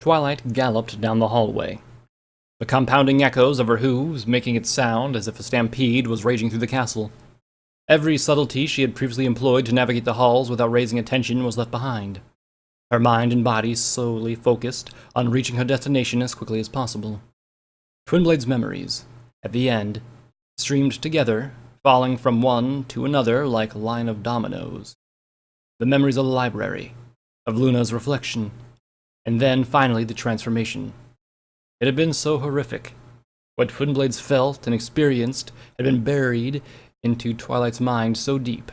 Twilight galloped down the hallway, the compounding echoes of her hooves making it sound as if a stampede was raging through the castle. Every subtlety she had previously employed to navigate the halls without raising attention was left behind. Her mind and body solely focused on reaching her destination as quickly as possible. Twinblade's memories, at the end, streamed together, falling from one to another like a line of dominoes. The memories of the library, of Luna's reflection, and then finally the transformation. It had been so horrific. What Twinblades felt and experienced had been buried into Twilight's mind so deep.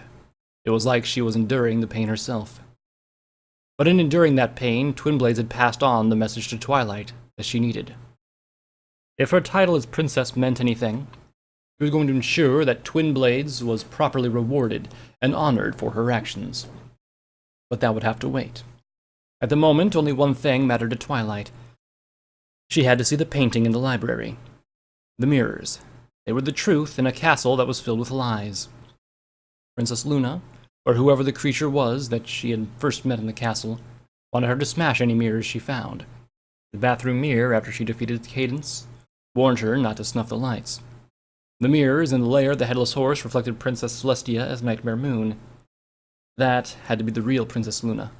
It was like she was enduring the pain herself. But in enduring that pain, Twinblades had passed on the message to Twilight that she needed. If her title as princess meant anything, she was going to ensure that Twinblades was properly rewarded and honored for her actions. But that would have to wait. At the moment, only one thing mattered to Twilight. She had to see the painting in the library. The mirrors. They were the truth in a castle that was filled with lies. Princess Luna, or whoever the creature was that she had first met in the castle, wanted her to smash any mirrors she found. The bathroom mirror, after she defeated Cadence, warned her not to snuff the lights. The mirrors in the lair of the Headless Horse reflected Princess Celestia as Nightmare Moon. That had to be the real Princess Luna,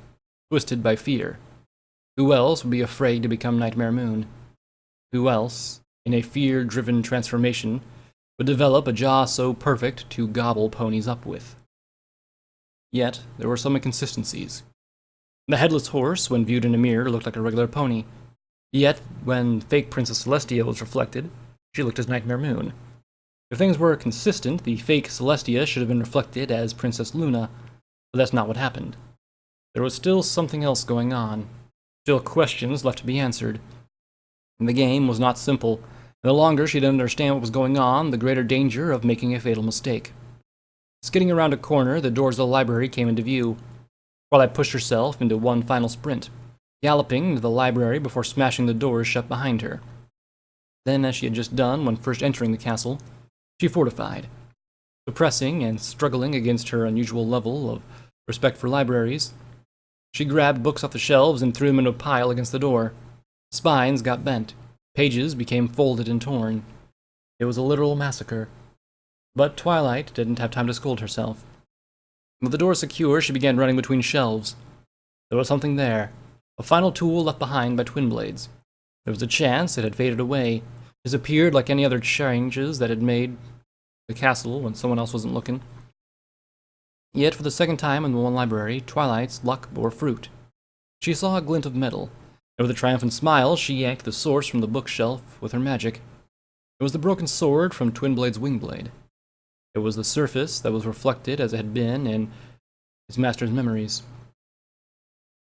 twisted by fear. Who else would be afraid to become Nightmare Moon? Who else, in a fear-driven transformation, would develop a jaw so perfect to gobble ponies up with? Yet, there were some inconsistencies. The Headless Horse, when viewed in a mirror, looked like a regular pony. Yet, when fake Princess Celestia was reflected, she looked as Nightmare Moon. If things were consistent, the fake Celestia should have been reflected as Princess Luna, but that's not what happened. There was still something else going on, still questions left to be answered. And the game was not simple, and the longer she didn't understand what was going on, the greater danger of making a fatal mistake. Skidding around a corner, the doors of the library came into view. Twilight pushed herself into one final sprint, galloping into the library before smashing the doors shut behind her. Then, as she had just done when first entering the castle, she fortified. Suppressing and struggling against her unusual level of respect for libraries, she grabbed books off the shelves and threw them into a pile against the door. Spines got bent. Pages became folded and torn. It was a literal massacre. But Twilight didn't have time to scold herself. With the door secure, she began running between shelves. There was something there, a final tool left behind by Twinblades. There was a chance it had faded away, disappeared like any other changes that had made the castle when someone else wasn't looking. Yet, for the second time in the one library, Twilight's luck bore fruit. She saw a glint of metal, and with a triumphant smile, she yanked the source from the bookshelf with her magic. It was the broken sword from Twinblade's wingblade. It was the surface that was reflected as it had been in his master's memories.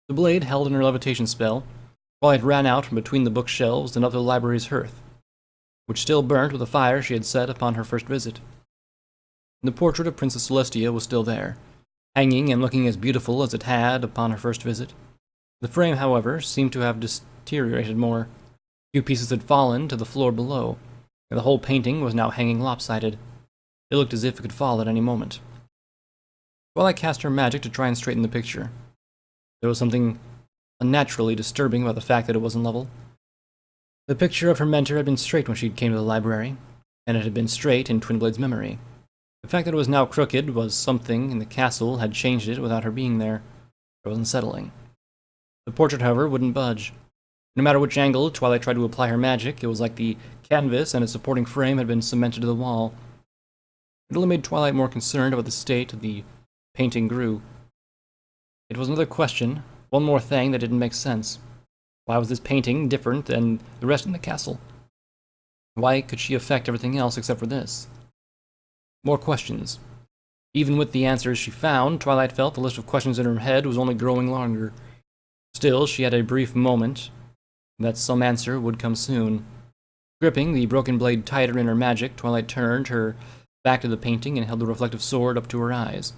The blade held in her levitation spell, Twilight ran out from between the bookshelves and up the library's hearth, which still burnt with the fire she had set upon her first visit. The portrait of Princess Celestia was still there, hanging and looking as beautiful as it had upon her first visit. The frame, however, seemed to have deteriorated more. A few pieces had fallen to the floor below, and the whole painting was now hanging lopsided. It looked as if it could fall at any moment. Twilight cast her magic to try and straighten the picture. There was something unnaturally disturbing about the fact that it wasn't level. The picture of her mentor had been straight when she came to the library, and it had been straight in Twinblade's memory. The fact that it was now crooked was something in the castle had changed it without her being there. It was unsettling. The portrait, however, wouldn't budge. No matter which angle Twilight tried to apply her magic, it was like the canvas and its supporting frame had been cemented to the wall. It only made Twilight more concerned about the state the painting grew. It was another question, one more thing that didn't make sense. Why was this painting different than the rest in the castle? Why could she affect everything else except for this? More questions. Even with the answers she found, Twilight felt the list of questions in her head was only growing longer. Still, she had a brief moment that some answer would come soon. Gripping the broken blade tighter in her magic, Twilight turned her back to the painting and held the reflective sword up to her eyes.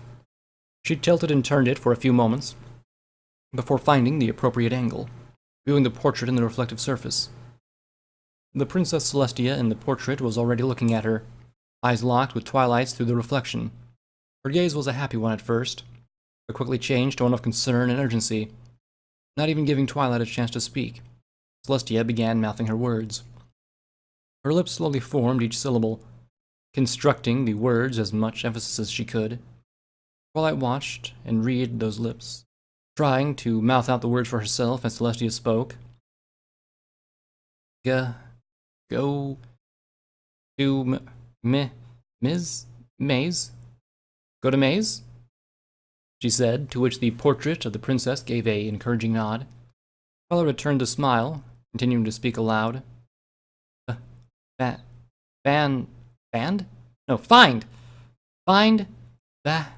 She tilted and turned it for a few moments, before finding the appropriate angle, viewing the portrait in the reflective surface. The Princess Celestia in the portrait was already looking at her, eyes locked with Twilight's through the reflection. Her gaze was a happy one at first, but quickly changed to one of concern and urgency, not even giving Twilight a chance to speak. Celestia began mouthing her words. Her lips slowly formed each syllable, constructing the words as much emphasis as she could. Twilight watched and read those lips, trying to mouth out the words for herself as Celestia spoke. Go to Ms. Maze? Go to Maze? She said, to which the portrait of the princess gave an encouraging nod. Twilight returned the smile, continuing to speak aloud. Band? No, find! Find that,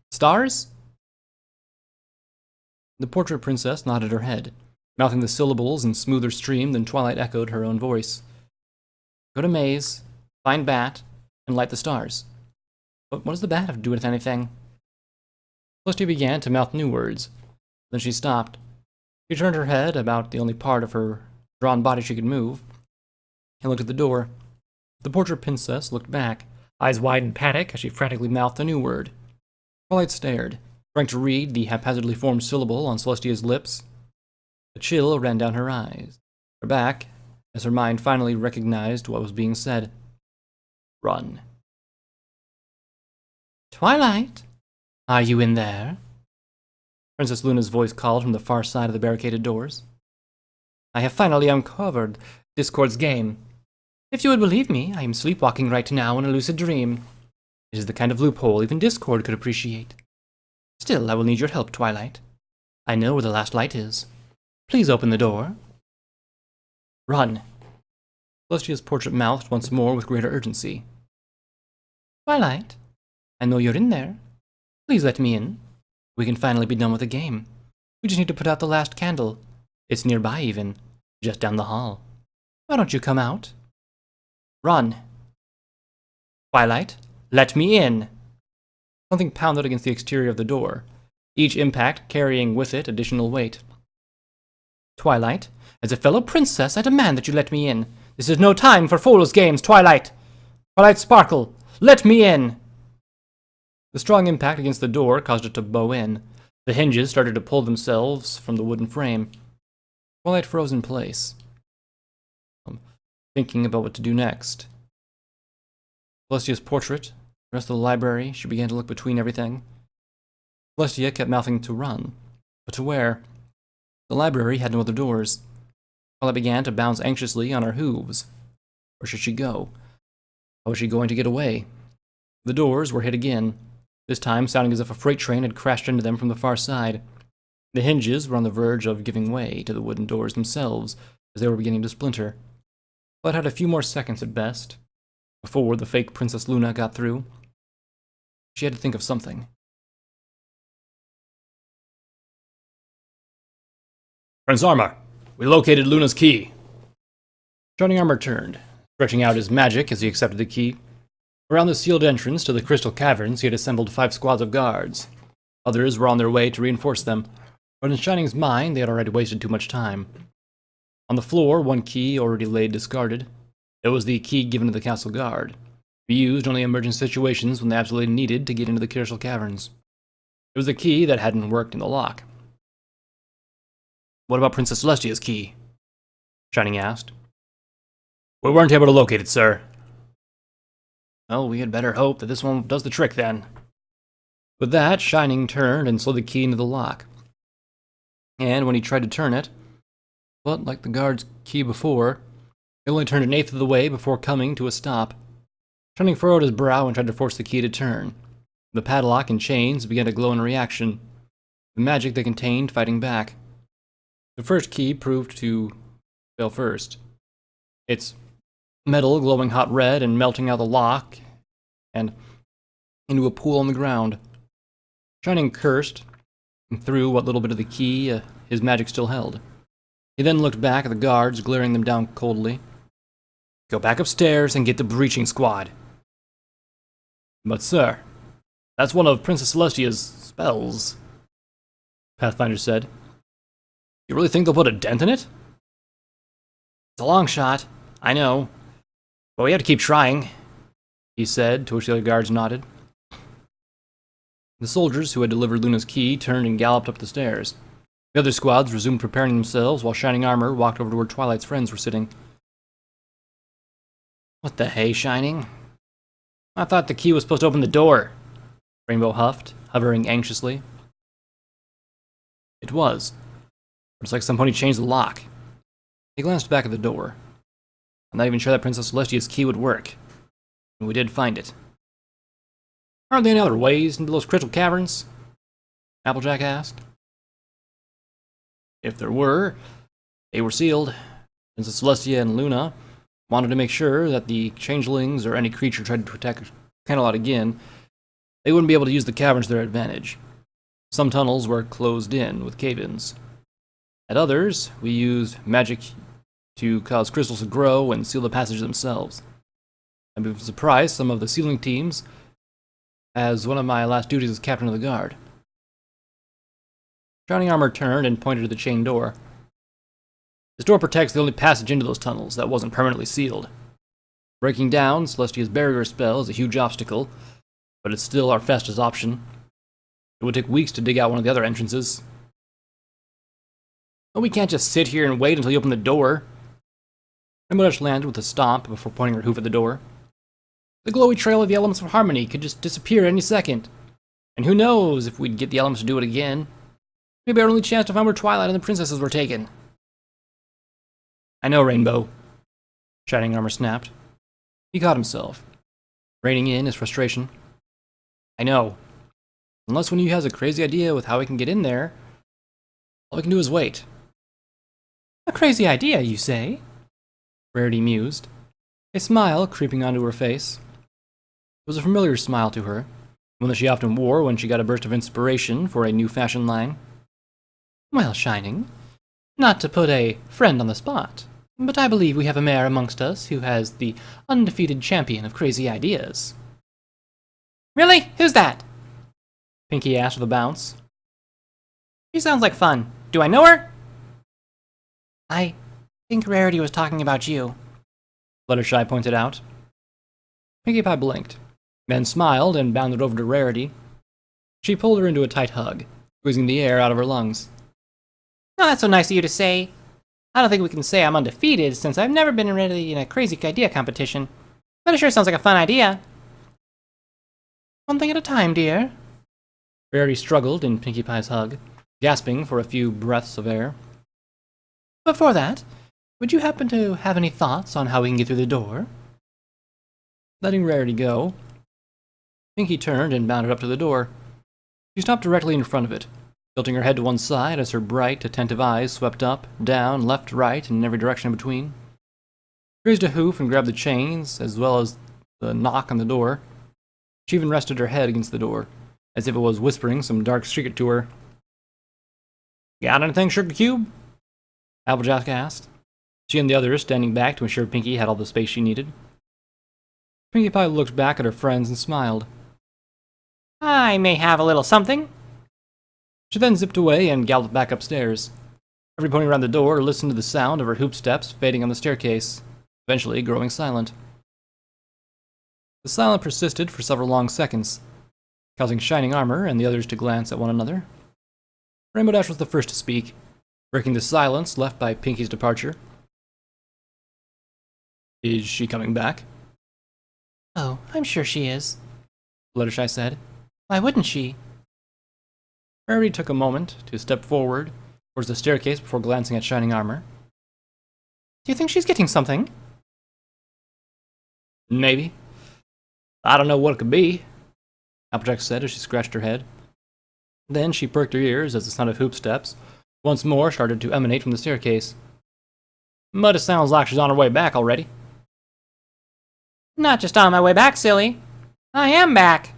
stars? The portrait princess nodded her head, mouthing the syllables in smoother stream than Twilight echoed her own voice. Go to Maze, find Bat, and light the stars. But what does the bat have to do with anything? Celestia began to mouth new words. Then she stopped. She turned her head, about the only part of her drawn body she could move, and looked at the door. The portrait princess looked back, eyes wide in panic as she frantically mouthed a new word. Twilight stared, trying to read the haphazardly formed syllable on Celestia's lips. A chill ran down her eyes, her back, as her mind finally recognized what was being said. Run. Twilight, are you in there? Princess Luna's voice called from the far side of the barricaded doors. I have finally uncovered Discord's game. If you would believe me, I am sleepwalking right now in a lucid dream. It is the kind of loophole even Discord could appreciate. Still, I will need your help, Twilight. I know where the last light is. Please open the door. Run. Celestia's portrait mouthed once more with greater urgency. Twilight, I know you're in there. Please let me in. We can finally be done with the game. We just need to put out the last candle. It's nearby even, just down the hall. Why don't you come out? Run. Twilight, let me in. Something pounded against the exterior of the door, each impact carrying with it additional weight. Twilight, as a fellow princess, I demand that you let me in. This is no time for fool's games, Twilight. Twilight Sparkle, let me in. The strong impact against the door caused it to bow in. The hinges started to pull themselves from the wooden frame. Twilight froze in place, thinking about what to do next. Celestia's portrait, the rest of the library, she began to look between everything. Celestia kept mouthing to run, but to where? The library had no other doors. Twilight began to bounce anxiously on her hooves. Where should she go? How was she going to get away? The doors were hit again, this time sounding as if a freight train had crashed into them from the far side. The hinges were on the verge of giving way to the wooden doors themselves as they were beginning to splinter. Twilight had a few more seconds at best before the fake Princess Luna got through. She had to think of something. Prince Armor, we located Luna's key. Shining Armor turned, stretching out his magic as he accepted the key. Around the sealed entrance to the crystal caverns, he had assembled 5 squads of guards. Others were on their way to reinforce them, but in Shining's mind, they had already wasted too much time. On the floor, one key already lay discarded. It was the key given to the castle guard, to be used only in emergent situations when they absolutely needed to get into the crystal caverns. It was the key that hadn't worked in the lock. What about Princess Celestia's key? Shining asked. We weren't able to locate it, sir. Well, we had better hope that this one does the trick then. With that, Shining turned and slid the key into the lock. And when he tried to turn it, but like the guard's key before, it only turned 1/8 of the way before coming to a stop. Shining furrowed his brow and tried to force the key to turn. The padlock and chains began to glow in reaction, the magic they contained fighting back. The first key proved to fail first. Its metal glowing hot red and melting out the lock and into a pool on the ground. Shining cursed and threw what little bit of the key his magic still held. He then looked back at the guards, glaring them down coldly. Go back upstairs and get the breaching squad. But sir, that's one of Princess Celestia's spells, Pathfinder said. You really think they'll put a dent in it? It's a long shot, I know, but we have to keep trying, he said, to which the other guards nodded. The soldiers who had delivered Luna's key turned and galloped up the stairs. The other squads resumed preparing themselves while Shining Armor walked over to where Twilight's friends were sitting. What the hey, Shining? I thought the key was supposed to open the door, Rainbow huffed, hovering anxiously. It was. It's like somebody changed the lock. He glanced back at the door. I'm not even sure that Princess Celestia's key would work. But we did find it. Aren't there any other ways into those crystal caverns? Applejack asked. If there were, they were sealed. Princess Celestia and Luna wanted to make sure that the changelings or any creature tried to attack Canterlot again, they wouldn't be able to use the caverns to their advantage. Some tunnels were closed in with cave-ins. At others, we used magic to cause crystals to grow and seal the passages themselves. I've been surprised some of the sealing teams, as one of my last duties as captain of the guard. Shining Armor turned and pointed to the chain door. This door protects the only passage into those tunnels that wasn't permanently sealed. Breaking down Celestia's barrier spell is a huge obstacle, but it's still our fastest option. It would take weeks to dig out one of the other entrances. But we can't just sit here and wait until you open the door. Rainbow Dash landed with a stomp before pointing her hoof at the door. The glowy trail of the elements of harmony could just disappear any second. And who knows if we'd get the elements to do it again. Maybe our only chance to find where Twilight and the princesses were taken. I know, Rainbow, Shining Armor snapped. He caught himself, reining in his frustration. I know. Unless one of you has a crazy idea with how we can get in there, all we can do is wait. A crazy idea, you say? Rarity mused, a smile creeping onto her face. It was a familiar smile to her, one that she often wore when she got a burst of inspiration for a new fashion line. Well, Shining, not to put a friend on the spot, but I believe we have a mayor amongst us who has the undefeated champion of crazy ideas. Really? Who's that? Pinkie asked with a bounce. She sounds like fun. Do I know her? I think Rarity was talking about you, Fluttershy pointed out. Pinkie Pie blinked, then smiled and bounded over to Rarity. She pulled her into a tight hug, squeezing the air out of her lungs. Oh, that's so nice of you to say. I don't think we can say I'm undefeated, since I've never been really in a crazy idea competition. But it sure sounds like a fun idea. One thing at a time, dear. Rarity struggled in Pinkie Pie's hug, gasping for a few breaths of air. Before that, would you happen to have any thoughts on how we can get through the door? Letting Rarity go, Pinkie turned and bounded up to the door. She stopped directly in front of it, tilting her head to one side as her bright, attentive eyes swept up, down, left, right, and in every direction in between. She raised a hoof and grabbed the chains, as well as the knock on the door. She even rested her head against the door, as if it was whispering some dark secret to her. Got anything, Sugar Cube? Applejack asked, she and the others standing back to ensure Pinkie had all the space she needed. Pinkie Pie looked back at her friends and smiled. I may have a little something. She then zipped away and galloped back upstairs. Every pony around the door listened to the sound of her hoop steps fading on the staircase, eventually growing silent. The silence persisted for several long seconds, causing Shining Armor and the others to glance at one another. Rainbow Dash was the first to speak, breaking the silence left by Pinkie's departure. Is she coming back? Oh, I'm sure she is, Fluttershy said. Why wouldn't she? Rarity took a moment to step forward towards the staircase before glancing at Shining Armor. Do you think she's getting something? Maybe. I don't know what it could be, Applejack said as she scratched her head. Then she perked her ears as the sound of hoop steps once more started to emanate from the staircase. But it sounds like she's on her way back already. Not just on my way back, silly. I am back.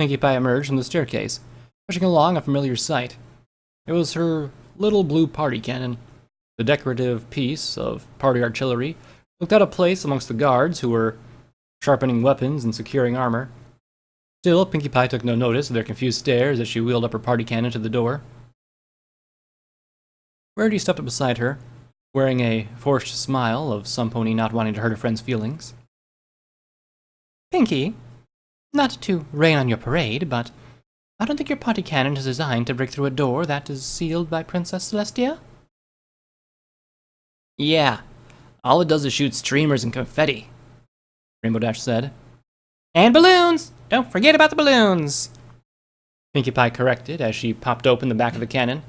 Pinkie Pie emerged from the staircase, pushing along a familiar sight. It was her little blue party cannon. The decorative piece of party artillery looked out of place amongst the guards who were sharpening weapons and securing armor. Still, Pinkie Pie took no notice of their confused stares as she wheeled up her party cannon to the door. Rarity stepped up beside her, wearing a forced smile of some pony not wanting to hurt her friend's feelings. Pinkie, not to rain on your parade, but I don't think your party cannon is designed to break through a door that is sealed by Princess Celestia. Yeah, all it does is shoot streamers and confetti, Rainbow Dash said. And balloons! Don't forget about the balloons! Pinkie Pie corrected as she popped open the back of the cannon.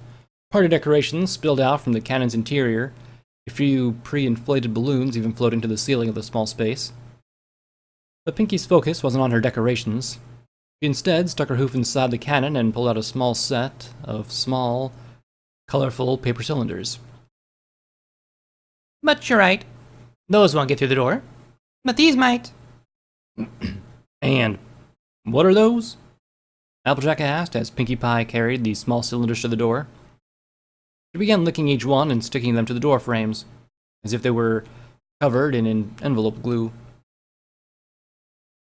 Party decorations spilled out from the cannon's interior, a few pre-inflated balloons even floating to the ceiling of the small space. But Pinkie's focus wasn't on her decorations. She instead stuck her hoof inside the cannon and pulled out a small set of small, colorful paper cylinders. But you're right. Those won't get through the door. But these might. And what are those? Applejack asked as Pinkie Pie carried the small cylinders to the door. She began licking each one and sticking them to the door frames, as if they were covered in an envelope glue.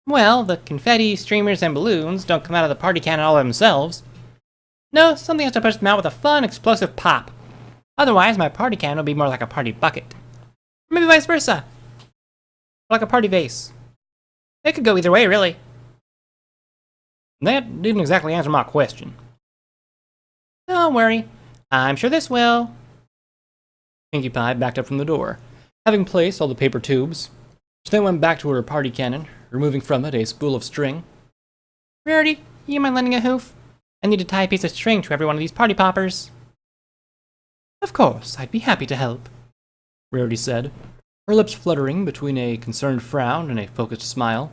Well, the confetti, streamers, and balloons don't come out of the party cannon all by themselves. No, something has to push them out with a fun, explosive pop. Otherwise, my party cannon will be more like a party bucket. Or maybe vice versa. Like a party vase. It could go either way, really. That didn't exactly answer my question. Don't worry. I'm sure this will. Pinkie Pie backed up from the door, having placed all the paper tubes. She then went back to her party cannon, removing from it a spool of string. Rarity, you mind lending a hoof? I need to tie a piece of string to every one of these party poppers. Of course, I'd be happy to help, Rarity said, her lips fluttering between a concerned frown and a focused smile.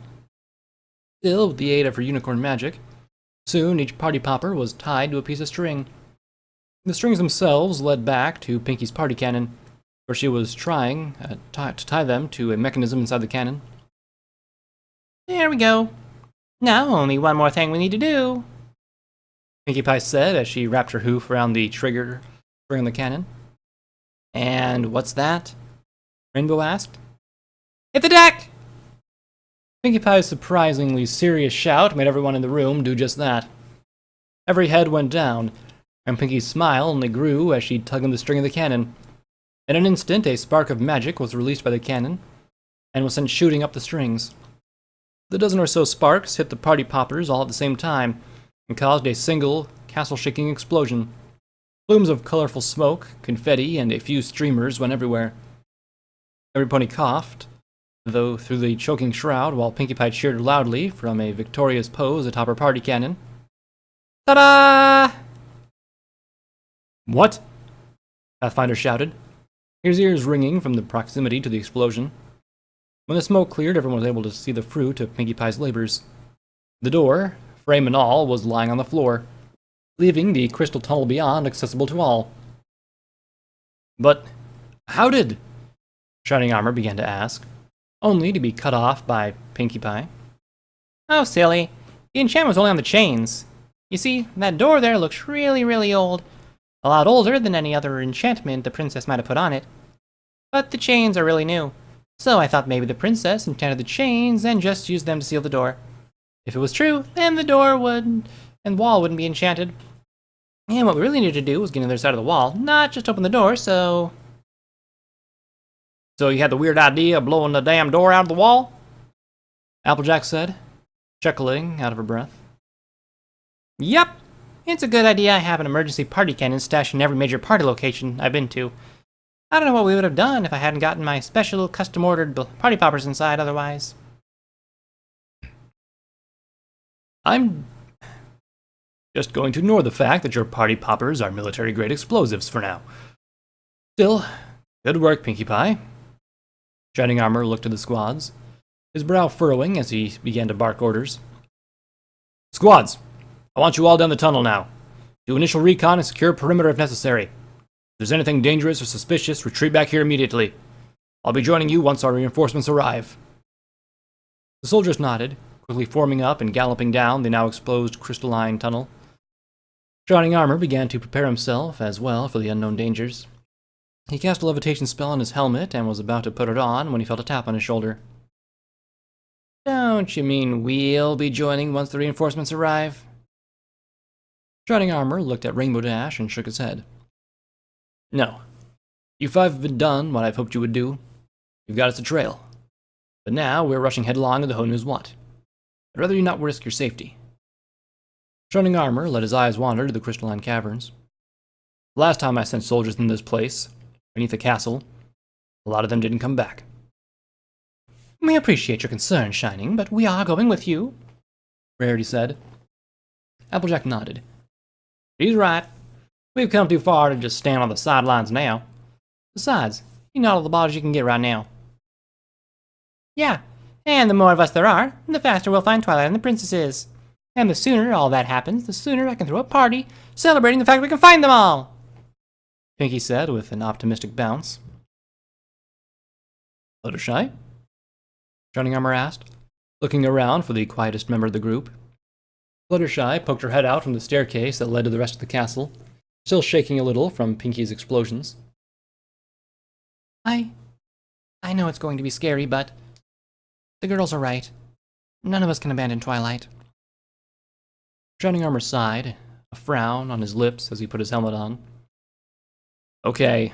Still, with the aid of her unicorn magic, soon each party popper was tied to a piece of string. The strings themselves led back to Pinkie's party cannon, where she was trying to tie them to a mechanism inside the cannon. There we go. Now only one more thing we need to do, Pinkie Pie said as she wrapped her hoof around the trigger spring on the cannon. And what's that? Rainbow asked. Hit the deck! Pinkie Pie's surprisingly serious shout made everyone in the room do just that. Every head went down, and Pinkie's smile only grew as she tugged on the string of the cannon. In an instant, a spark of magic was released by the cannon, and was sent shooting up the strings. The dozen or so sparks hit the party poppers all at the same time, and caused a single, castle-shaking explosion. Plumes of colorful smoke, confetti, and a few streamers went everywhere. Everybody coughed, though through the choking shroud, while Pinkie Pie cheered loudly from a victorious pose atop her party cannon. Ta-da! What? Pathfinder shouted, his ears ringing from the proximity to the explosion. When the smoke cleared, everyone was able to see the fruit of Pinkie Pie's labors. The door, frame and all, was lying on the floor, leaving the crystal tunnel beyond accessible to all. But how did... Shining Armor began to ask, only to be cut off by Pinkie Pie. Oh, silly. The enchantment was only on the chains. You see, that door there looks really, really old. A lot older than any other enchantment the princess might have put on it. But the chains are really new. So I thought maybe the princess enchanted the chains and just used them to seal the door. If it was true, then the door and wall wouldn't be enchanted. And what we really needed to do was get on the other side of the wall, not just open the door, So you had the weird idea of blowing the damn door out of the wall? Applejack said, chuckling out of her breath. Yep, it's a good idea I have an emergency party cannon stashed in every major party location I've been to. I don't know what we would have done if I hadn't gotten my special custom-ordered party poppers inside otherwise. I'm just going to ignore the fact that your party poppers are military-grade explosives for now. Still, good work, Pinkie Pie. Shining Armor looked at the squads, his brow furrowing as he began to bark orders. Squads, I want you all down the tunnel now. Do initial recon and secure perimeter if necessary. If there's anything dangerous or suspicious, retreat back here immediately. I'll be joining you once our reinforcements arrive. The soldiers nodded, quickly forming up and galloping down the now exposed crystalline tunnel. Shining Armor began to prepare himself as well for the unknown dangers. He cast a levitation spell on his helmet and was about to put it on when he felt a tap on his shoulder. Don't you mean we'll be joining once the reinforcements arrive? Shining Armor looked at Rainbow Dash and shook his head. No. You five have done what I've hoped you would do. You've got us a trail. But now we're rushing headlong into who knows what. I'd rather you not risk your safety. Shining Armor let his eyes wander to the crystalline caverns. Last time I sent soldiers in this place, beneath the castle, a lot of them didn't come back. We appreciate your concern, Shining, but we are going with you, Rarity said. Applejack nodded. She's right. We've come too far to just stand on the sidelines now. Besides, you know all the bodies you can get right now. Yeah, and the more of us there are, the faster we'll find Twilight and the princesses. And the sooner all that happens, the sooner I can throw a party celebrating the fact we can find them all, Pinkie said with an optimistic bounce. Fluttershy? Shining Armor asked, looking around for the quietest member of the group. Fluttershy poked her head out from the staircase that led to the rest of the castle, still shaking a little from Pinkie's explosions. I know it's going to be scary, but the girls are right. None of us can abandon Twilight. Shining Armor sighed, a frown on his lips as he put his helmet on. Okay,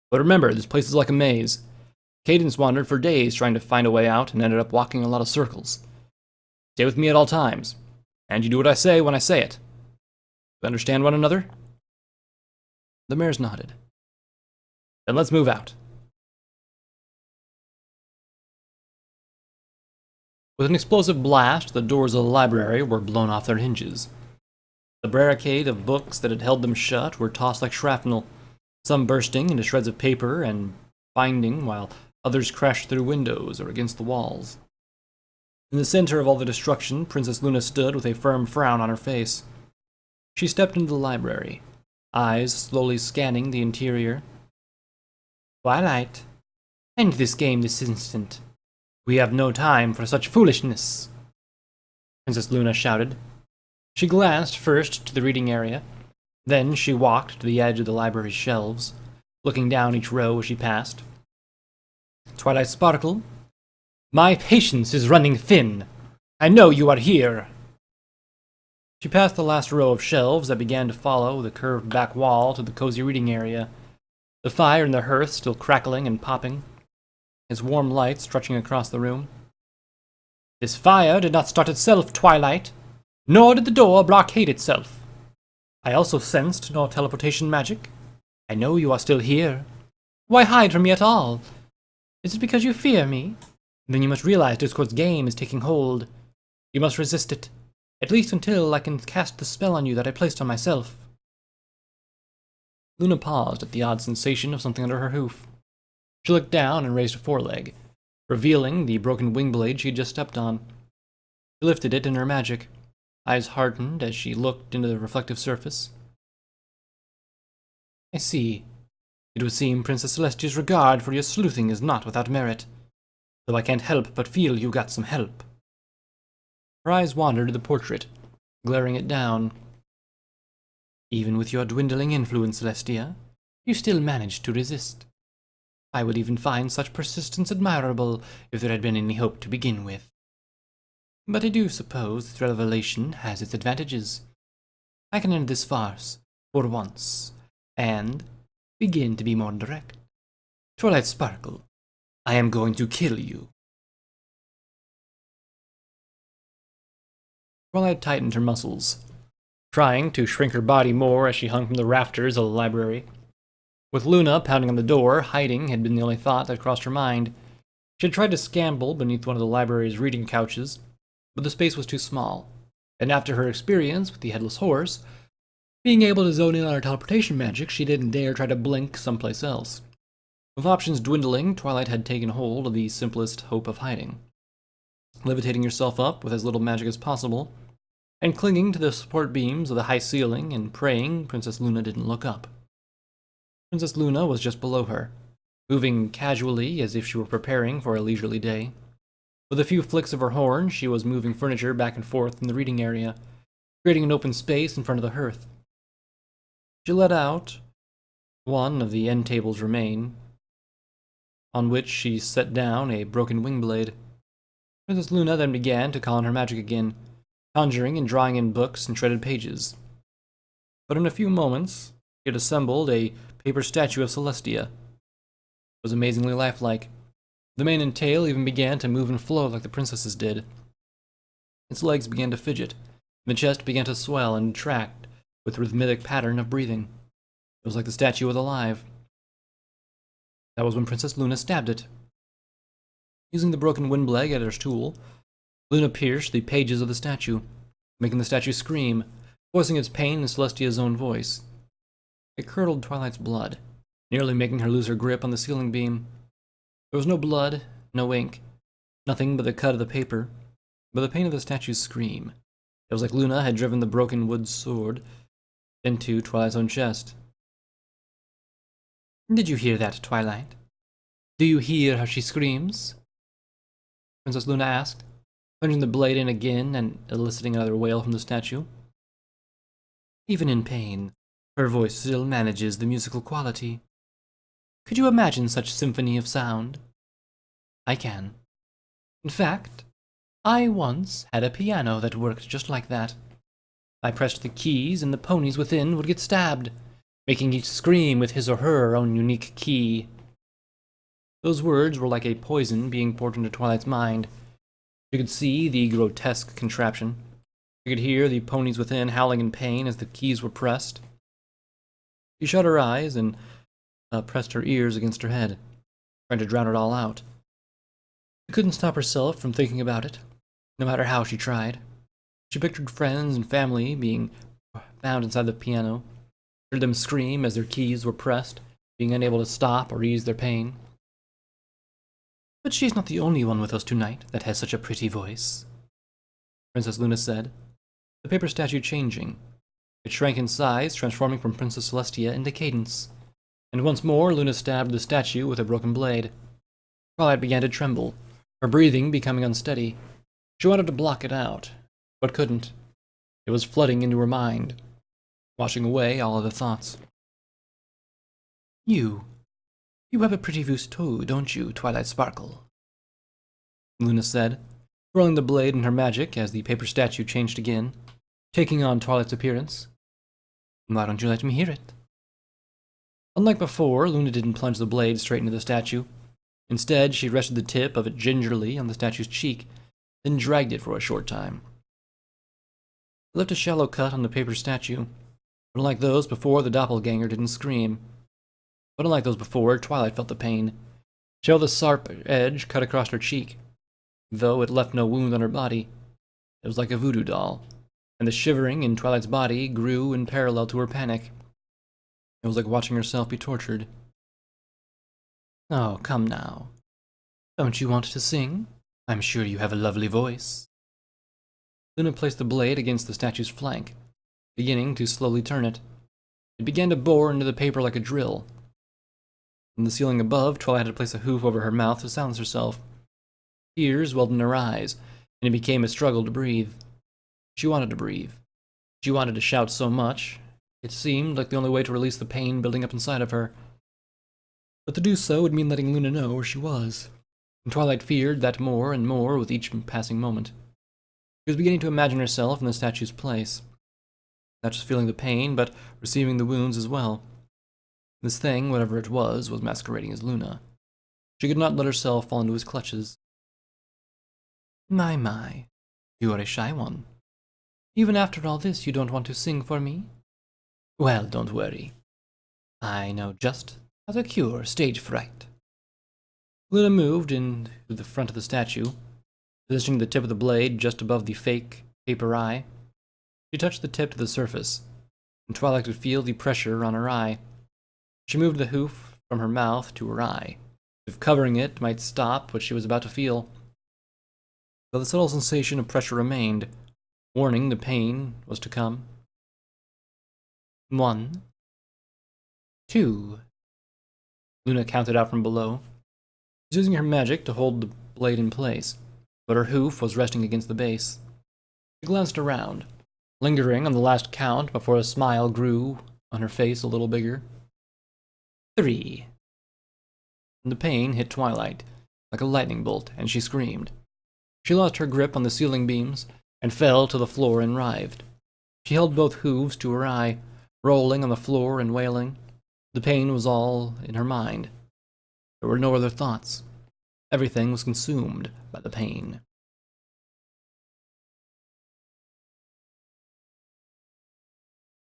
but remember, this place is like a maze. Cadence wandered for days trying to find a way out and ended up walking a lot of circles. Stay with me at all times, and you do what I say when I say it. We understand one another? The mares nodded. Then let's move out. With an explosive blast, the doors of the library were blown off their hinges. The barricade of books that had held them shut were tossed like shrapnel, some bursting into shreds of paper and binding, while others crashed through windows or against the walls. In the center of all the destruction, Princess Luna stood with a firm frown on her face. She stepped into the library, eyes slowly scanning the interior. Twilight, end this game this instant. We have no time for such foolishness, Princess Luna shouted. She glanced first to the reading area, then she walked to the edge of the library's shelves, looking down each row as she passed. Twilight Sparkle, my patience is running thin. I know you are here. She passed the last row of shelves that began to follow the curved back wall to the cozy reading area, the fire in the hearth still crackling and popping, its warm light stretching across the room. This fire did not start itself, Twilight, nor did the door blockade itself. I also sensed no teleportation magic. I know you are still here. Why hide from me at all? Is it because you fear me? Then you must realize Discord's game is taking hold. You must resist it, at least until I can cast the spell on you that I placed on myself. Luna paused at the odd sensation of something under her hoof. She looked down and raised a foreleg, revealing the broken wing blade she had just stepped on. She lifted it in her magic, eyes hardened as she looked into the reflective surface. I see. It would seem Princess Celestia's regard for your sleuthing is not without merit, though I can't help but feel you got some help. Her eyes wandered to the portrait, glaring it down. Even with your dwindling influence, Celestia, you still managed to resist. I would even find such persistence admirable if there had been any hope to begin with. But I do suppose this revelation has its advantages. I can end this farce, for once, and begin to be more direct. Twilight Sparkle, I am going to kill you. Twilight tightened her muscles, trying to shrink her body more as she hung from the rafters of the library. With Luna pounding on the door, hiding had been the only thought that crossed her mind. She had tried to scamble beneath one of the library's reading couches, but the space was too small, and after her experience with the Headless Horse, being able to zone in on her teleportation magic, she didn't dare try to blink someplace else. With options dwindling, Twilight had taken hold of the simplest hope of hiding, levitating herself up with as little magic as possible, and clinging to the support beams of the high ceiling and praying Princess Luna didn't look up. Princess Luna was just below her, moving casually as if she were preparing for a leisurely day. With a few flicks of her horn, she was moving furniture back and forth in the reading area, creating an open space in front of the hearth. She let out one of the end tables remain, on which she set down a broken wing blade. Princess Luna then began to call on her magic again, conjuring and drawing in books and shredded pages. But in a few moments, she had assembled a paper statue of Celestia. It was amazingly lifelike. The mane and tail even began to move and flow like the princess's did. Its legs began to fidget, The chest began to swell and contract with a rhythmic pattern of breathing. It was like the statue was alive. That was when Princess Luna stabbed it. Using the broken wind blade as her tool, Luna pierced the pages of the statue, making the statue scream, voicing its pain in Celestia's own voice. It curdled Twilight's blood, nearly making her lose her grip on the ceiling beam. There was no blood, no ink, nothing but the cut of the paper, but the pain of the statue's scream. It was like Luna had driven the broken wood sword into Twilight's own chest. Did you hear that, Twilight? Do you hear how she screams? Princess Luna asked, plunging the blade in again and eliciting another wail from the statue. Even in pain, her voice still manages the musical quality. Could you imagine such symphony of sound? I can. In fact, I once had a piano that worked just like that. I pressed the keys and the ponies within would get stabbed, making each scream with his or her own unique key. Those words were like a poison being poured into Twilight's mind. She could see the grotesque contraption. She could hear the ponies within howling in pain as the keys were pressed. She shut her eyes and pressed her ears against her head, trying to drown it all out. She couldn't stop herself from thinking about it, no matter how she tried. She pictured friends and family being found inside the piano, heard them scream as their keys were pressed, being unable to stop or ease their pain. But she's not the only one with us tonight that has such a pretty voice, Princess Luna said, the paper statue changing. It shrank in size, transforming from Princess Celestia into Cadence. And once more, Luna stabbed the statue with a broken blade. Twilight began to tremble, her breathing becoming unsteady. She wanted to block it out, but couldn't. It was flooding into her mind, washing away all other thoughts. You have a pretty voice too, don't you, Twilight Sparkle? Luna said, twirling the blade in her magic as the paper statue changed again, taking on Twilight's appearance. Why don't you let me hear it? Unlike before, Luna didn't plunge the blade straight into the statue. Instead, she rested the tip of it gingerly on the statue's cheek, then dragged it for a short time. It left a shallow cut on the paper statue, but unlike those before, the doppelganger didn't scream. But unlike those before, Twilight felt the pain. She felt the sharp edge cut across her cheek. Though it left no wound on her body, it was like a voodoo doll, and the shivering in Twilight's body grew in parallel to her panic. It was like watching herself be tortured. Oh, come now. Don't you want to sing? I'm sure you have a lovely voice. Luna placed the blade against the statue's flank, beginning to slowly turn it. It began to bore into the paper like a drill. In the ceiling above, Twilight had to place a hoof over her mouth to silence herself. Tears welled in her eyes, and it became a struggle to breathe. She wanted to breathe. She wanted to shout so much. It seemed like the only way to release the pain building up inside of her. But to do so would mean letting Luna know where she was, and Twilight feared that more and more with each passing moment. She was beginning to imagine herself in the statue's place, not just feeling the pain, but receiving the wounds as well. This thing, whatever it was masquerading as Luna. She could not let herself fall into his clutches. My, you are a shy one. Even after all this, you don't want to sing for me? Well, don't worry. I know just how to cure stage fright. Luna moved into the front of the statue, positioning the tip of the blade just above the fake paper eye. She touched the tip to the surface, and Twilight could feel the pressure on her eye. She moved the hoof from her mouth to her eye, as if covering it might stop what she was about to feel. But the subtle sensation of pressure remained, warning the pain was to come. 1, 2. Luna counted out from below. She was using her magic to hold the blade in place, but her hoof was resting against the base. She glanced around, lingering on the last count before a smile grew on her face a little bigger. 3. And the pain hit Twilight like a lightning bolt, and she screamed. She lost her grip on the ceiling beams and fell to the floor and writhed. She held both hooves to her eye, rolling on the floor and wailing. The pain was all in her mind. There were no other thoughts. Everything was consumed by the pain.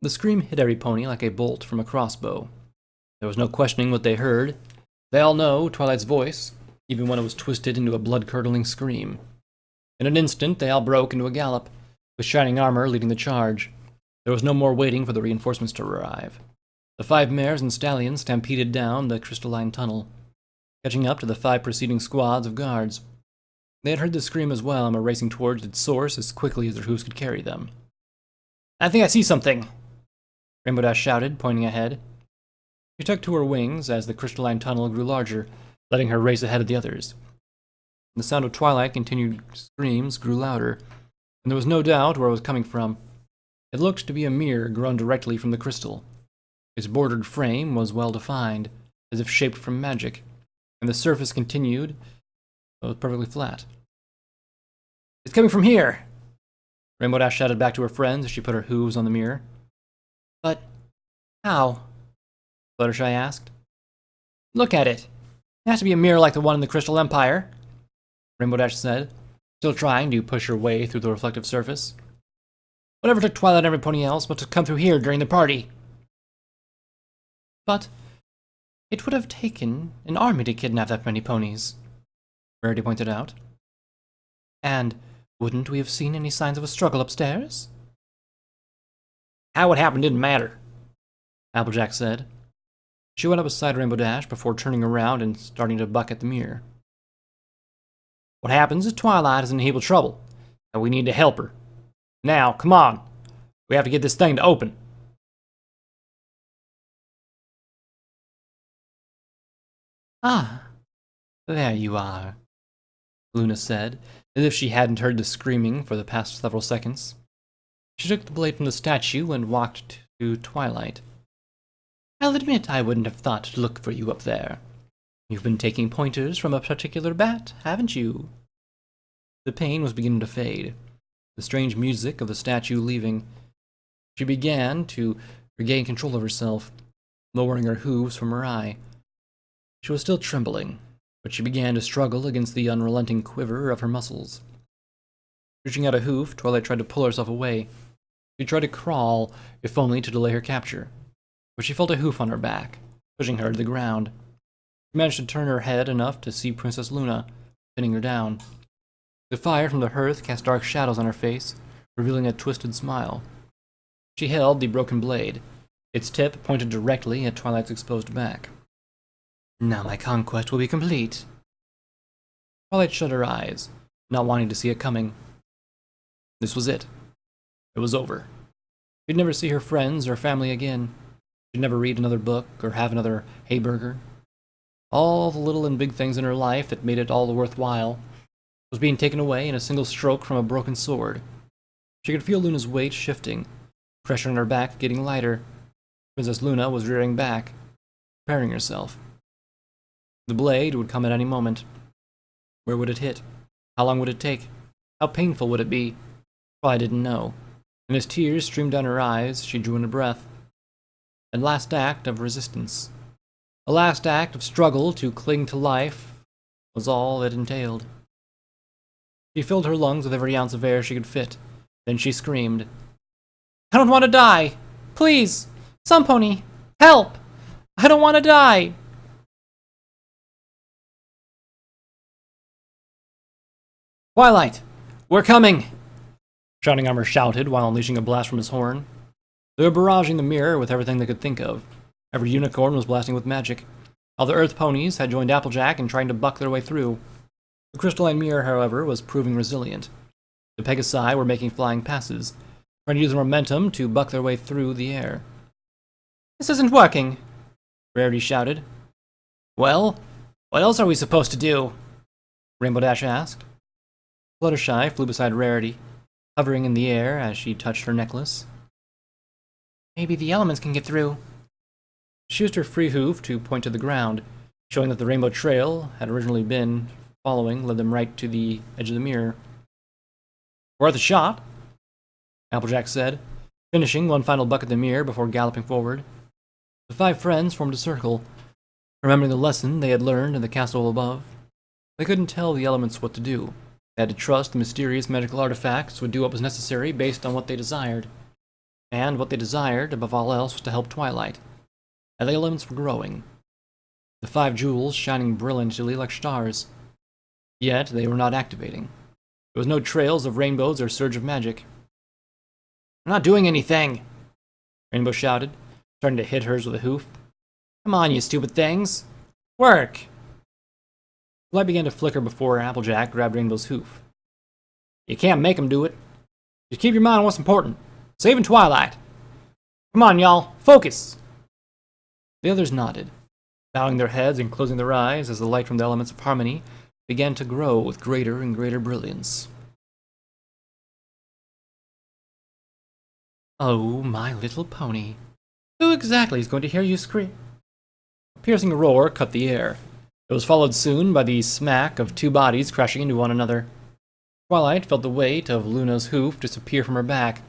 The scream hit every pony like a bolt from a crossbow. There was no questioning what they heard. They all know Twilight's voice, even when it was twisted into a blood-curdling scream. In an instant, they all broke into a gallop, with Shining Armor leading the charge. There was no more waiting for the reinforcements to arrive. The 5 mares and stallions stampeded down the crystalline tunnel, catching up to the 5 preceding squads of guards. They had heard the scream as well and were racing towards its source as quickly as their hooves could carry them. "I think I see something!" Rainbow Dash shouted, pointing ahead. She took to her wings as the crystalline tunnel grew larger, letting her race ahead of the others. The sound of Twilight continued screams grew louder, and there was no doubt where it was coming from. It looked to be a mirror grown directly from the crystal. Its bordered frame was well defined, as if shaped from magic, and the surface continued, but was perfectly flat. "It's coming from here!" Rainbow Dash shouted back to her friends as she put her hooves on the mirror. "But how?" Fluttershy asked. "Look at it. It has to be a mirror like the one in the Crystal Empire," Rainbow Dash said, still trying to push her way through the reflective surface. "Whatever took Twilight and everybody else must have come through here during the party." "But it would have taken an army to kidnap that many ponies," Rarity pointed out. "And wouldn't we have seen any signs of a struggle upstairs?" "How it happened didn't matter," Applejack said. She went up beside Rainbow Dash before turning around and starting to buck at the mirror. "What happens is Twilight is in heap of trouble, and we need to help her. Now, come on. We have to get this thing to open." "Ah, there you are," Luna said, as if she hadn't heard the screaming for the past several seconds. She took the blade from the statue and walked to Twilight. "I'll admit I wouldn't have thought to look for you up there. You've been taking pointers from a particular bat, haven't you?" The pain was beginning to fade, the strange music of the statue leaving. She began to regain control of herself, lowering her hooves from her eye. She was still trembling, but she began to struggle against the unrelenting quiver of her muscles. Reaching out a hoof, Twilight tried to pull herself away. She tried to crawl, if only to delay her capture, but she felt a hoof on her back, pushing her to the ground. She managed to turn her head enough to see Princess Luna, pinning her down. The fire from the hearth cast dark shadows on her face, revealing a twisted smile. She held the broken blade, its tip pointed directly at Twilight's exposed back. "Now my conquest will be complete." Twilight shut her eyes, not wanting to see it coming. This was it. It was over. She'd never see her friends or family again. She'd never read another book or have another hayburger. All the little and big things in her life that made it all worthwhile was being taken away in a single stroke from a broken sword. She could feel Luna's weight shifting, pressure on her back getting lighter. Princess Luna was rearing back, preparing herself. The blade would come at any moment. Where would it hit? How long would it take? How painful would it be? Twilight didn't know. And as tears streamed down her eyes, she drew in a breath. A last act of resistance. A last act of struggle to cling to life was all it entailed. She filled her lungs with every ounce of air she could fit. Then she screamed, "I don't want to die! Please! Some pony! Help! I don't want to die!" "Twilight! We're coming!" Shining Armor shouted while unleashing a blast from his horn. They were barraging the mirror with everything they could think of. Every unicorn was blasting with magic. All the Earth ponies had joined Applejack in trying to buck their way through. The crystalline mirror, however, was proving resilient. The Pegasi were making flying passes, trying to use the momentum to buck their way through the air. "This isn't working," Rarity shouted. "Well, what else are we supposed to do?" Rainbow Dash asked. Fluttershy flew beside Rarity, hovering in the air as she touched her necklace. "Maybe the elements can get through." She used her free hoof to point to the ground, showing that the rainbow trail had originally been following led them right to the edge of the mirror. "Worth a shot," Applejack said, finishing one final buck at the mirror before galloping forward. The 5 friends formed a circle, remembering the lesson they had learned in the castle above. They couldn't tell the elements what to do. They had to trust the mysterious magical artifacts would do what was necessary based on what they desired. And what they desired, above all else, was to help Twilight. And the elements were growing, the 5 jewels shining brilliantly like stars. Yet they were not activating. There was no trails of rainbows or surge of magic. "I'm not doing anything!" Rainbow shouted, starting to hit hers with a hoof. "Come on, you stupid things! Work!" The light began to flicker before Applejack grabbed Rainbow's hoof. "You can't make 'em do it. Just keep your mind on what's important. Saving Twilight. Come on, y'all. Focus!" The others nodded, bowing their heads and closing their eyes as the light from the elements of harmony began to grow with greater and greater brilliance. "Oh, my little pony. Who exactly is going to hear you scream?" A piercing roar cut the air. It was followed soon by the smack of 2 bodies crashing into one another. Twilight felt the weight of Luna's hoof disappear from her back.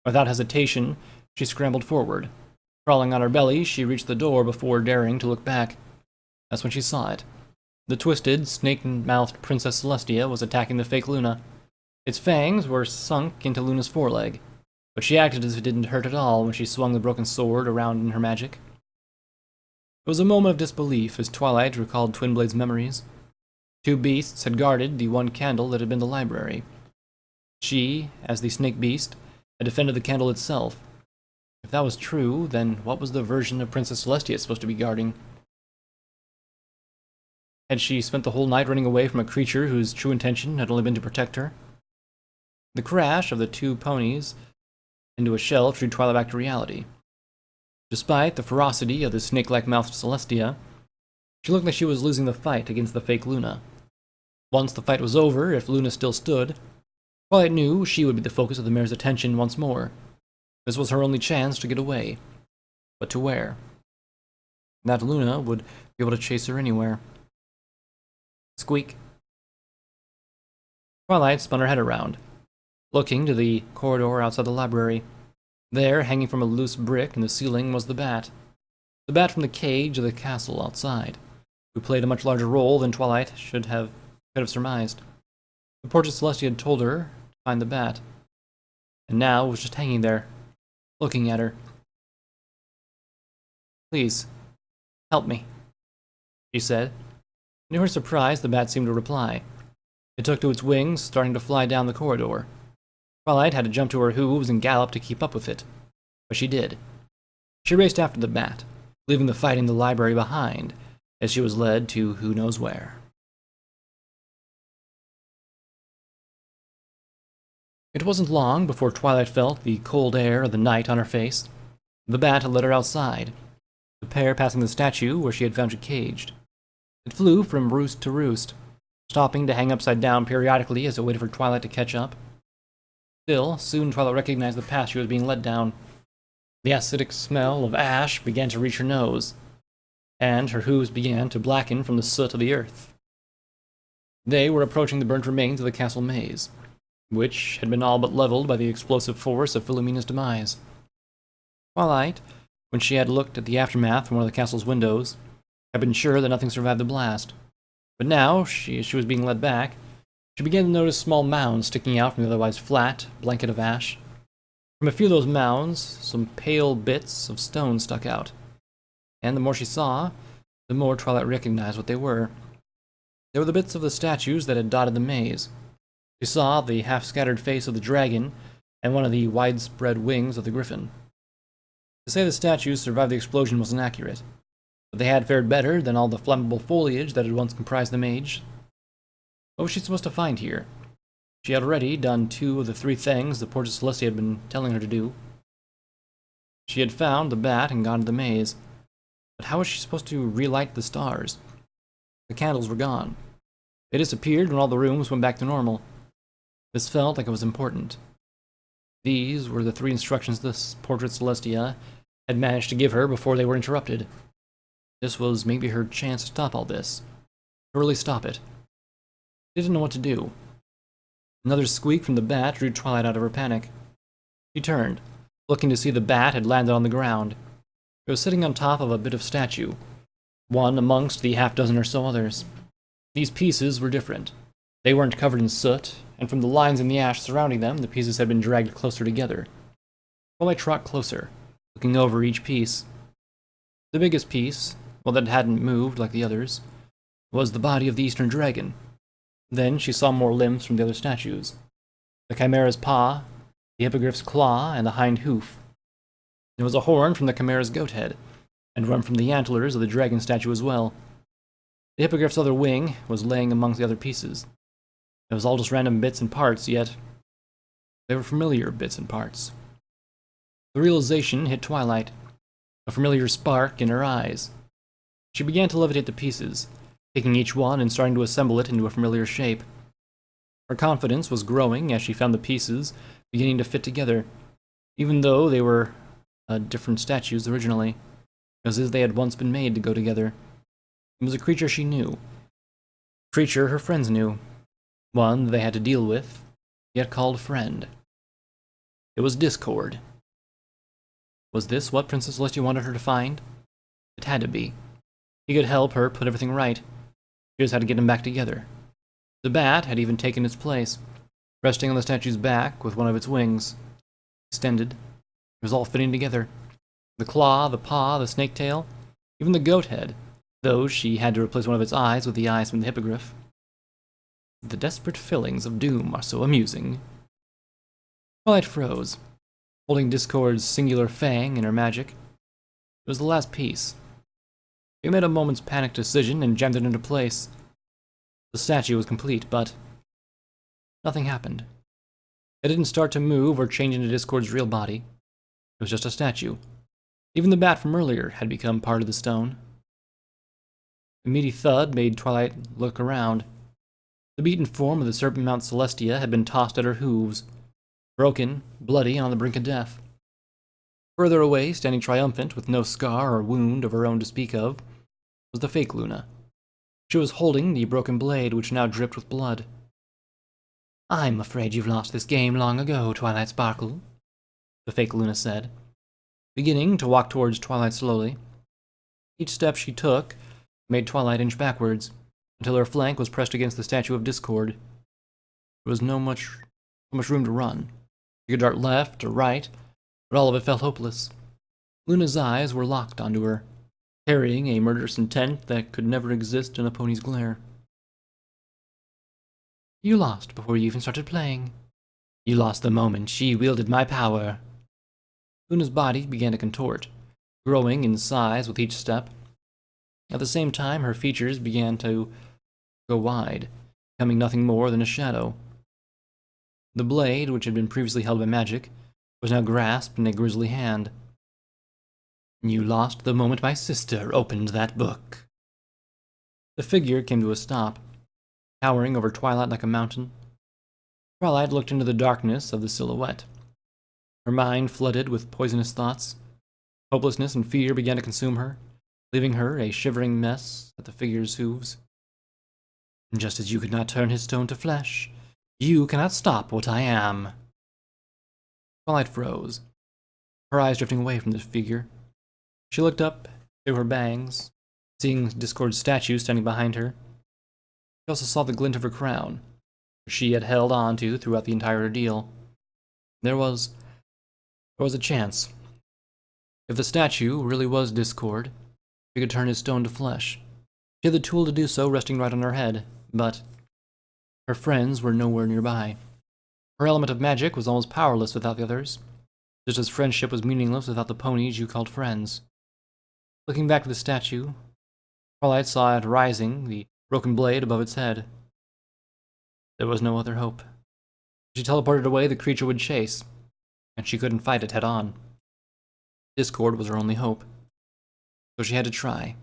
Without hesitation, she scrambled forward. Crawling on her belly, she reached the door before daring to look back. That's when she saw it. The twisted, snake-mouthed Princess Celestia was attacking the fake Luna. Its fangs were sunk into Luna's foreleg, but she acted as if it didn't hurt at all when she swung the broken sword around in her magic. It was a moment of disbelief as Twilight recalled Twinblade's memories. 2 beasts had guarded the one candle that had been the library. She, as the snake beast, had defended the candle itself. If that was true, then what was the version of Princess Celestia supposed to be guarding? Had she spent the whole night running away from a creature whose true intention had only been to protect her? The crash of the 2 ponies into a shelf drew Twilight back to reality. Despite the ferocity of the snake-like mouthed Celestia, she looked like she was losing the fight against the fake Luna. Once the fight was over, if Luna still stood, Twilight knew she would be the focus of the mare's attention once more. This was her only chance to get away. But to where? That Luna would be able to chase her anywhere. Squeak. Twilight spun her head around, looking to the corridor outside the library. There, hanging from a loose brick in the ceiling, was the bat. The bat from the cage of the castle outside, who played a much larger role than Twilight could have surmised. The portrait Celestia had told her to find the bat, and now it was just hanging there, looking at her. "Please, help me," she said. And to her surprise, the bat seemed to reply. It took to its wings, starting to fly down the corridor. Twilight had to jump to her hooves and gallop to keep up with it. But she did. She raced after the bat, leaving the fight in the library behind, as she was led to who knows where. It wasn't long before Twilight felt the cold air of the night on her face. The bat had led her outside, the pair passing the statue where she had found it caged. It flew from roost to roost, stopping to hang upside down periodically as it waited for Twilight to catch up. Still, soon Twilight recognized the path she was being led down. The acidic smell of ash began to reach her nose, and her hooves began to blacken from the soot of the earth. They were approaching the burnt remains of the castle maze, which had been all but leveled by the explosive force of Philomena's demise. Twilight, when she had looked at the aftermath from one of the castle's windows, had been sure that nothing survived the blast. But now, as she was being led back, she began to notice small mounds sticking out from the otherwise flat blanket of ash. From a few of those mounds, some pale bits of stone stuck out. And the more she saw, the more Twilight recognized what they were. They were the bits of the statues that had dotted the maze. She saw the half-scattered face of the dragon and one of the widespread wings of the griffin. To say the statues survived the explosion was inaccurate, but they had fared better than all the flammable foliage that had once comprised the maze. What was she supposed to find here? She had already done 2 of the 3 things the portrait Celestia had been telling her to do. She had found the bat and gone to the maze, but how was she supposed to relight the stars? The candles were gone. They disappeared when all the rooms went back to normal. This felt like it was important. These were the 3 instructions this portrait Celestia had managed to give her before they were interrupted. This was maybe her chance to stop all this. To really stop it. She didn't know what to do. Another squeak from the bat drew Twilight out of her panic. She turned, looking to see the bat had landed on the ground. It was sitting on top of a bit of statue, one amongst the half-dozen or so others. These pieces were different. They weren't covered in soot, and from the lines in the ash surrounding them, the pieces had been dragged closer together. Twilight trot closer, looking over each piece. The biggest piece, well, that hadn't moved like the others, was the body of the Eastern Dragon. Then she saw more limbs from the other statues. The Chimera's paw, the Hippogriff's claw, and the hind hoof. There was a horn from the Chimera's goat head, and one from the antlers of the dragon statue as well. The Hippogriff's other wing was laying amongst the other pieces. It was all just random bits and parts, yet they were familiar bits and parts. The realization hit Twilight, a familiar spark in her eyes. She began to levitate the pieces, taking each one and starting to assemble it into a familiar shape. Her confidence was growing as she found the pieces beginning to fit together, even though they were different statues originally, as if they had once been made to go together. It was a creature she knew. A creature her friends knew. One they had to deal with, yet called friend. It was Discord. Was this what Princess Celestia wanted her to find? It had to be. He could help her put everything right. She just had to get him back together. The bat had even taken its place, resting on the statue's back with one of its wings. Extended. It was all fitting together. The claw, the paw, the snake tail, even the goat head, though she had to replace one of its eyes with the eyes from the hippogriff. The desperate fillings of doom are so amusing. Twilight froze, holding Discord's singular fang in her magic. It was the last piece. She made a moment's panicked decision and jammed it into place. The statue was complete, but nothing happened. It didn't start to move or change into Discord's real body. It was just a statue. Even the bat from earlier had become part of the stone. The meaty thud made Twilight look around. The beaten form of the serpent Mount Celestia had been tossed at her hooves, broken, bloody, and on the brink of death. Further away, standing triumphant, with no scar or wound of her own to speak of, was the fake Luna. She was holding the broken blade, which now dripped with blood. "I'm afraid you've lost this game long ago, Twilight Sparkle," the fake Luna said, beginning to walk towards Twilight slowly. Each step she took made Twilight inch backwards, until her flank was pressed against the statue of Discord. There was no much room to run. She could dart left or right, but all of it felt hopeless. Luna's eyes were locked onto her, carrying a murderous intent that could never exist in a pony's glare. "You lost before you even started playing. You lost the moment she wielded my power." Luna's body began to contort, growing in size with each step. At the same time, her features began to go wide, becoming nothing more than a shadow. The blade, which had been previously held by magic, was now grasped in a grisly hand. "You lost the moment my sister opened that book." The figure came to a stop, towering over Twilight like a mountain. Twilight looked into the darkness of the silhouette. Her mind flooded with poisonous thoughts. Hopelessness and fear began to consume her, leaving her a shivering mess at the figure's hooves. "Just as you could not turn his stone to flesh, you cannot stop what I am." Twilight froze, her eyes drifting away from the figure. She looked up through her bangs, seeing Discord's statue standing behind her. She also saw the glint of her crown, which she had held on to throughout the entire ordeal. There was a chance. If the statue really was Discord, she could turn his stone to flesh. She had the tool to do so resting right on her head, but her friends were nowhere nearby. Her element of magic was almost powerless without the others, just as friendship was meaningless without the ponies you called friends. Looking back at the statue, Twilight saw it rising, the broken blade above its head. There was no other hope. If she teleported away, the creature would chase, and she couldn't fight it head-on. Discord was her only hope, so she had to try.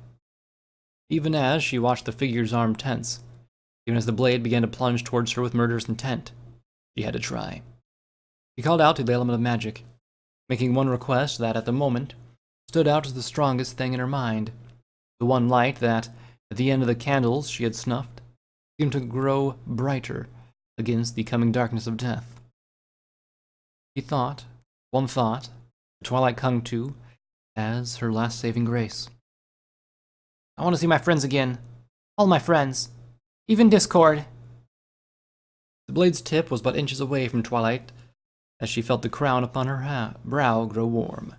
Even as she watched the figure's arm tense, even as the blade began to plunge towards her with murderous intent, she had to try. She called out to the element of magic, making one request that, at the moment, stood out as the strongest thing in her mind, the one light that, at the end of the candles she had snuffed, seemed to grow brighter against the coming darkness of death. She thought, one thought, the Twilight clung to as her last saving grace. "I want to see my friends again. All my friends. Even Discord." The blade's tip was but inches away from Twilight as she felt the crown upon her brow grow warm.